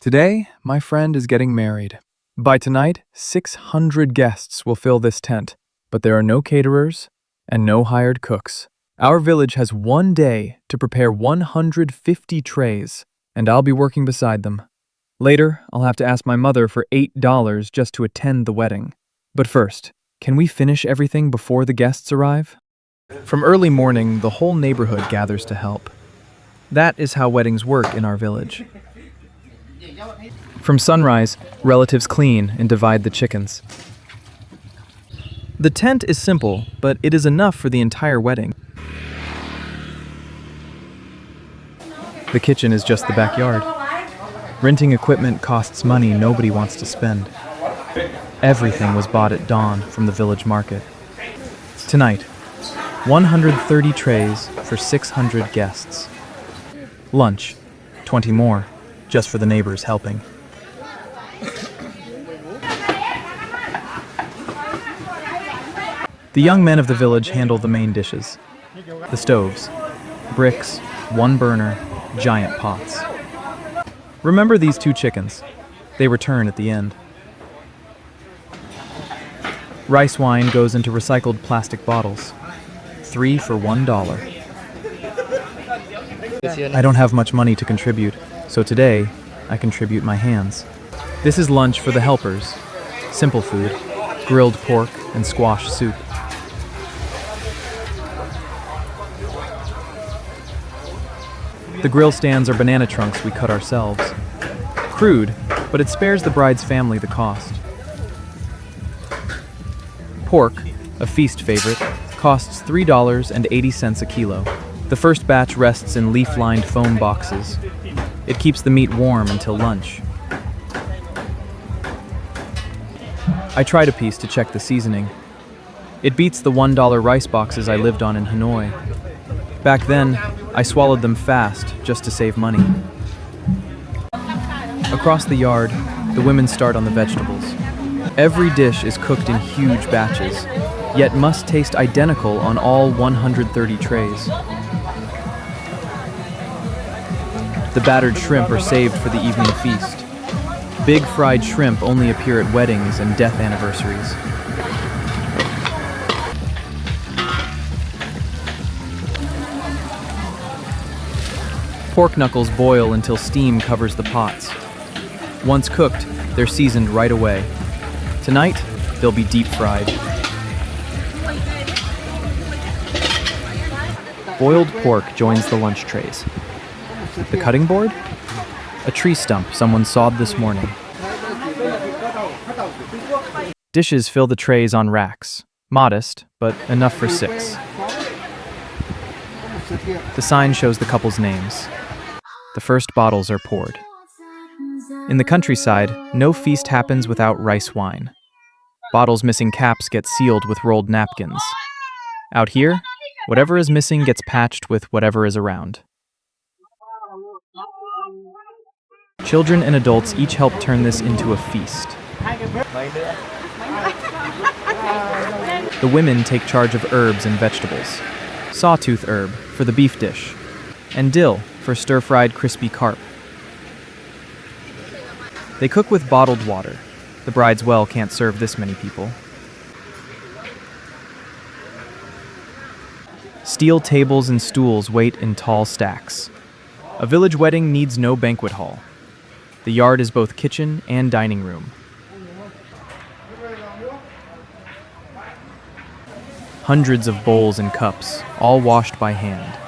Today, my friend is getting married. By tonight, 600 guests will fill this tent, but there are no caterers and no hired cooks. Our village has one day to prepare 150 trays, and I'll be working beside them. Later, I'll have to ask my mother for $8 just to attend the wedding. But first, can we finish everything before the guests arrive? From early morning, the whole neighborhood gathers to help. That is how weddings work in our village. From sunrise, relatives clean and divide the chickens. The tent is simple, but it is enough for the entire wedding. The kitchen is just the backyard. Renting equipment costs money nobody wants to spend. Everything was bought at dawn from the village market. Tonight, 130 trays for 600 guests. Lunch, 20 more, just for the neighbors helping. The young men of the village handle the main dishes. The stoves, bricks, one burner, giant pots. Remember these 2 chickens. They return at the end. Rice wine goes into recycled plastic bottles. 3 for $1. I don't have much money to contribute, so today I contribute my hands. This is lunch for the helpers. Simple food, grilled pork and squash soup. The grill stands are banana trunks we cut ourselves. Crude, but it spares the bride's family the cost. Pork, a feast favorite, costs $3.80 a kilo. The first batch rests in leaf-lined foam boxes. It keeps the meat warm until lunch. I tried a piece to check the seasoning. It beats the $1 rice boxes I lived on in Hanoi. Back then, I swallowed them fast just to save money. Across the yard, the women start on the vegetables. Every dish is cooked in huge batches, yet must taste identical on all 130 trays. The battered shrimp are saved for the evening feast. Big fried shrimp only appear at weddings and death anniversaries. Pork knuckles boil until steam covers the pots. Once cooked, they're seasoned right away. Tonight, they'll be deep fried. Boiled pork joins the lunch trays. The cutting board? A tree stump someone sawed this morning. Dishes fill the trays on racks. Modest, but enough for 6. The sign shows the couple's names. The first bottles are poured. In the countryside, no feast happens without rice wine. Bottles missing caps get sealed with rolled napkins. Out here, whatever is missing gets patched with whatever is around. Children and adults each help turn this into a feast. The women take charge of herbs and vegetables. Sawtooth herb for the beef dish, and dill for stir-fried crispy carp. They cook with bottled water. The bride's well can't serve this many people. Steel tables and stools wait in tall stacks. A village wedding needs no banquet hall. The yard is both kitchen and dining room. Hundreds of bowls and cups, all washed by hand.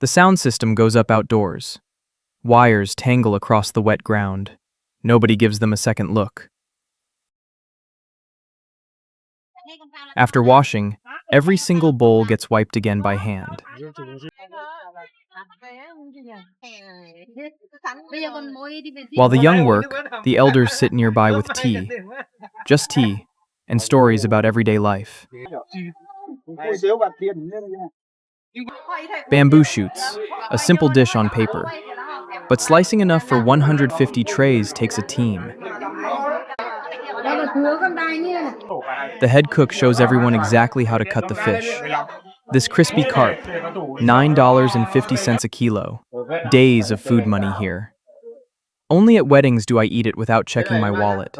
The sound system goes up outdoors. Wires tangle across the wet ground. Nobody gives them a second look. After washing, every single bowl gets wiped again by hand. While the young work, the elders sit nearby with tea. Just tea, and stories about everyday life. Bamboo shoots, a simple dish on paper. But slicing enough for 150 trays takes a team. The head cook shows everyone exactly how to cut the fish. This crispy carp, $9.50 a kilo. Days of food money here. Only at weddings do I eat it without checking my wallet.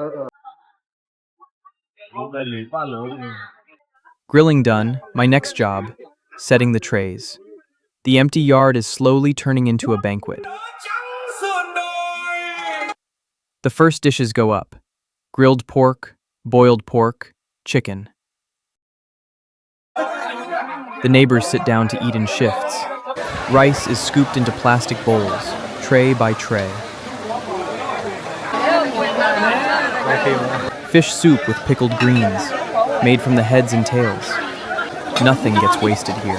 Grilling done, my next job, setting the trays. The empty yard is slowly turning into a banquet. The first dishes go up. Grilled pork, boiled pork, chicken. The neighbors sit down to eat in shifts. Rice is scooped into plastic bowls, tray by tray. Fish soup with pickled greens, made from the heads and tails. Nothing gets wasted here.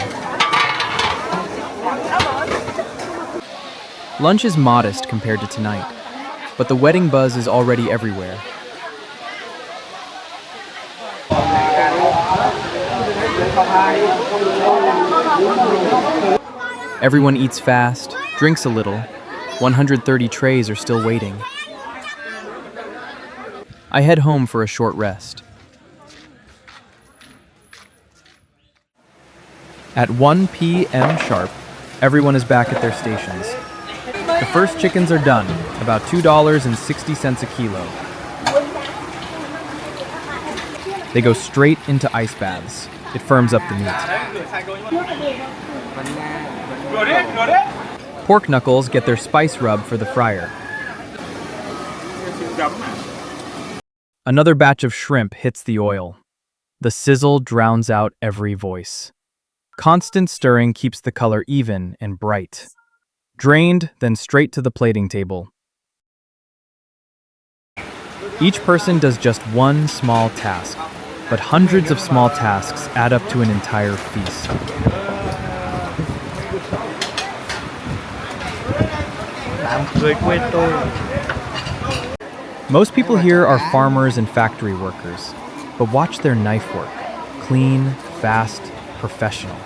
Lunch is modest compared to tonight, but the wedding buzz is already everywhere. Everyone eats fast, drinks a little. 130 trays are still waiting. I head home for a short rest. At 1 p.m. sharp, everyone is back at their stations. The first chickens are done, about $2.60 a kilo. They go straight into ice baths. It firms up the meat. Pork knuckles get their spice rub for the fryer. Another batch of shrimp hits the oil. The sizzle drowns out every voice. Constant stirring keeps the color even and bright. Drained, then straight to the plating table. Each person does just one small task, but hundreds of small tasks add up to an entire feast. Most people here are farmers and factory workers, but watch their knife work. Clean, fast, professional.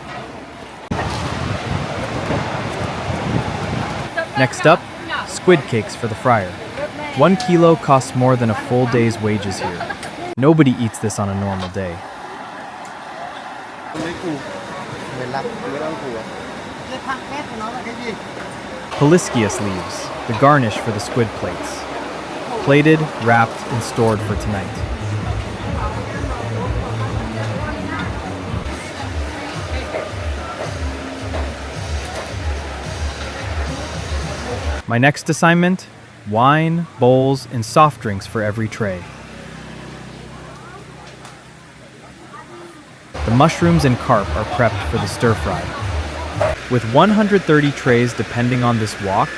Next up, squid cakes for the fryer. 1 kilo costs more than a full day's wages here. Nobody eats this on a normal day. Poliscius leaves, the garnish for the squid plates. Plated, wrapped, and stored for tonight. My next assignment? Wine, bowls, and soft drinks for every tray. The mushrooms and carp are prepped for the stir-fry. With 130 trays depending on this wok,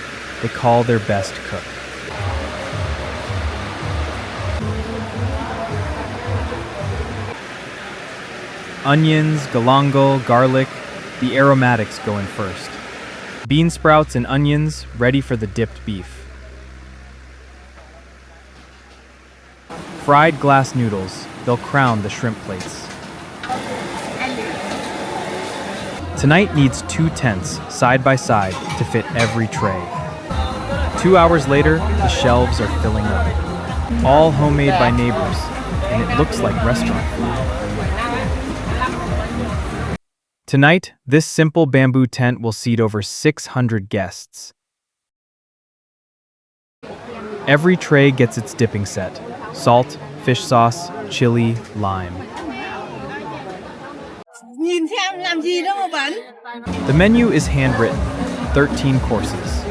they call their best cook. Onions, galangal, garlic, the aromatics go in first. Bean sprouts and onions ready for the dipped beef. Fried glass noodles, they'll crown the shrimp plates. Tonight needs 2 tents, side by side, to fit every tray. 2 hours later, the shelves are filling up. All homemade by neighbors, and it looks like restaurant food. Tonight, this simple bamboo tent will seat over 600 guests. Every tray gets its dipping set: salt, fish sauce, chili, lime. The menu is handwritten, 13 courses.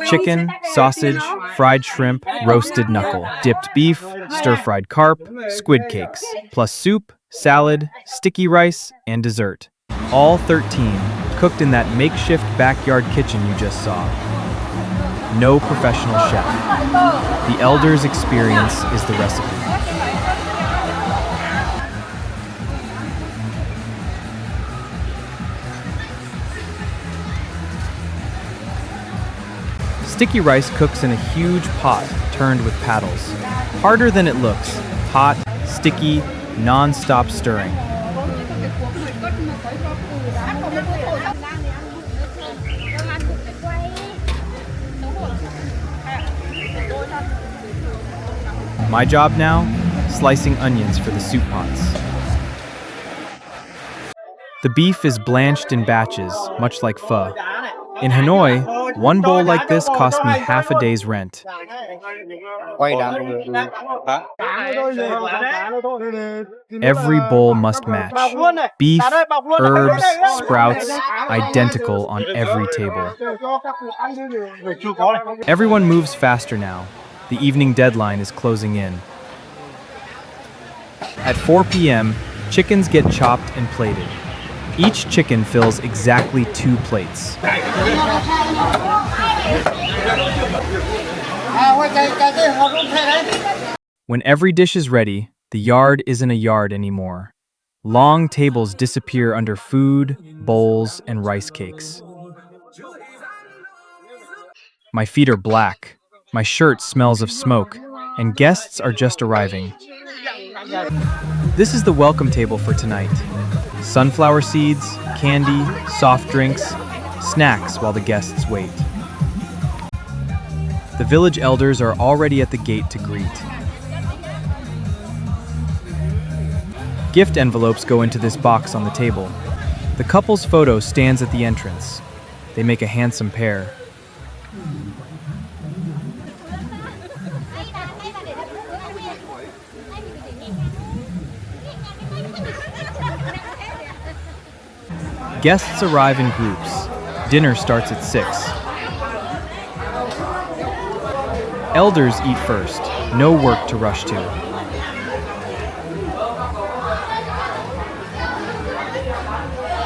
Chicken, sausage, fried shrimp, roasted knuckle, dipped beef, stir-fried carp, squid cakes, plus soup, salad, sticky rice, and dessert. All 13 cooked in that makeshift backyard kitchen you just saw. No professional chef. The elders' experience is the recipe. Sticky rice cooks in a huge pot turned with paddles. Harder than it looks. Hot, sticky, non-stop stirring. My job now? Slicing onions for the soup pots. The beef is blanched in batches, much like pho. In Hanoi, one bowl like this cost me half a day's rent. Every bowl must match. Beef, herbs, sprouts, identical on every table. Everyone moves faster now. The evening deadline is closing in. At 4 p.m., chickens get chopped and plated. Each chicken fills exactly 2 plates. When every dish is ready, the yard isn't a yard anymore. Long tables disappear under food, bowls, and rice cakes. My feet are black, my shirt smells of smoke, and guests are just arriving. This is the welcome table for tonight. Sunflower seeds, candy, soft drinks, snacks while the guests wait. The village elders are already at the gate to greet. Gift envelopes go into this box on the table. The couple's photo stands at the entrance. They make a handsome pair. Guests arrive in groups. Dinner starts at 6. Elders eat first. No work to rush to.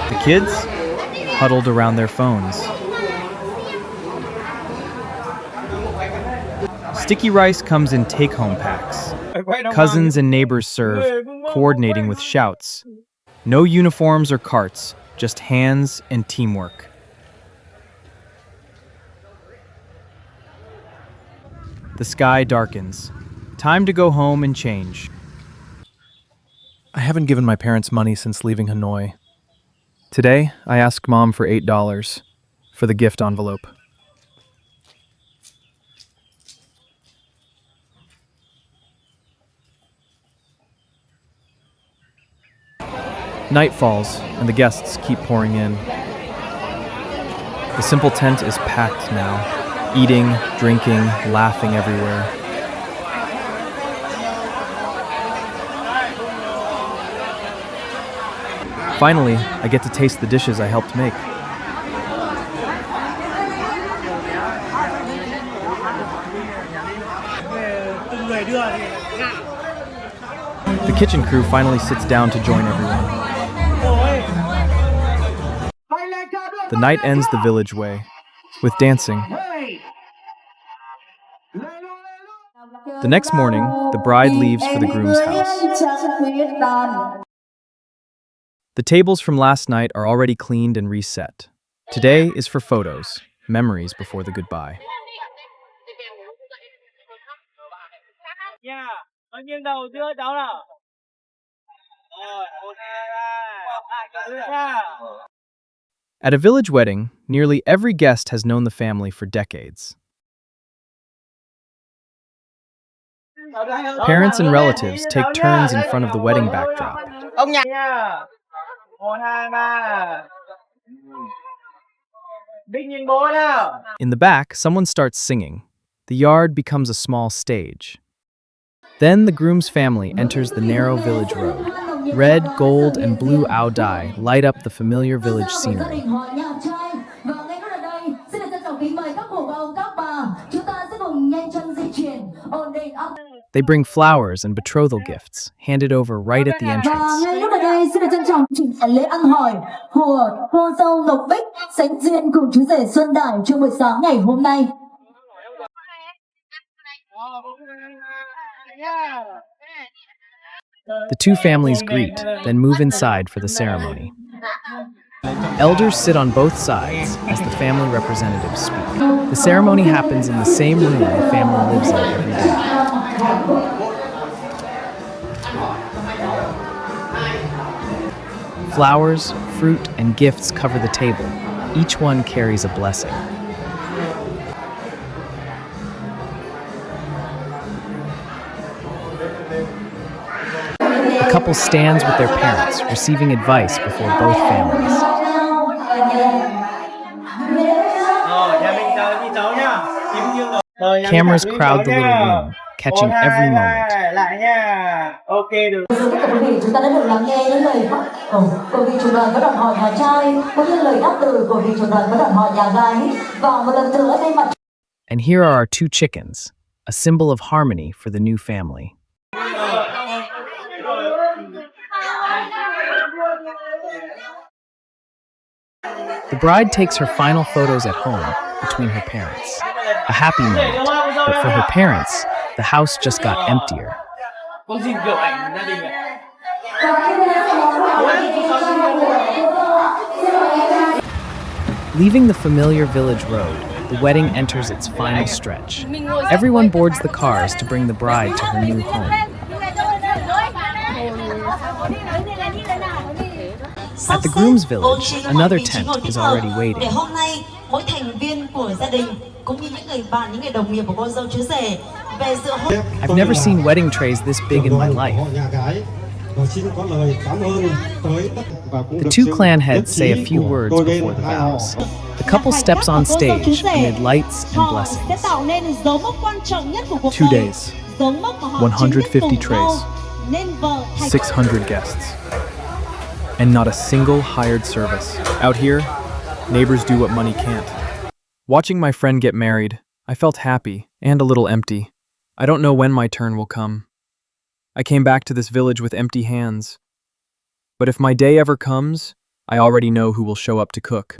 The kids? Huddled around their phones. Sticky rice comes in take-home packs. Cousins and neighbors serve, coordinating with shouts. No uniforms or carts, just hands and teamwork. The sky darkens. Time to go home and change. I haven't given my parents money since leaving Hanoi. Today, I asked Mom for $8 for the gift envelope. Night falls, and the guests keep pouring in. The simple tent is packed now, eating, drinking, laughing everywhere. Finally, I get to taste the dishes I helped make. The kitchen crew finally sits down to join everyone. The night ends the village way, with dancing. The next morning, the bride leaves for the groom's house. The tables from last night are already cleaned and reset. Today is for photos, memories before the goodbye. At a village wedding, nearly every guest has known the family for decades. Parents and relatives take turns in front of the wedding backdrop. In the back, someone starts singing. The yard becomes a small stage. Then the groom's family enters the narrow village road. Red, gold, and blue ao dai light up the familiar village scenery. They bring flowers and betrothal gifts, handed over right at the entrance. The two families greet, then move inside for the ceremony. Elders sit on both sides as the family representatives speak. The ceremony happens in the same room the family lives in every day. Flowers, fruit, and gifts cover the table. Each one carries a blessing. The couple stands with their parents, receiving advice before both families. Cameras crowd the little room, catching every moment. Quý vị, chúng ta đã được lắng nghe những lời của vị chủ đoàn có đoàn họ nhà trai, cũng như lời đáp lời của vị chủ đoàn có đoàn họ nhà gái. Và một lần nữa thay mặt. And here are our two chickens, a symbol of harmony for the new family. The bride takes her final photos at home between her parents. A happy moment, but for her parents, the house just got emptier. Leaving the familiar village road, the wedding enters its final stretch. Everyone boards the cars to bring the bride to her new home. At the groom's village, another tent is already waiting. I've never seen wedding trays this big in my life. The two clan heads say a few words before the vows. The couple steps on stage amid lights and blessings. 2 days, 150 trays, 600 guests, and not a single hired service. Out here, neighbors do what money can't. Watching my friend get married, I felt happy and a little empty. I don't know when my turn will come. I came back to this village with empty hands. But if my day ever comes, I already know who will show up to cook.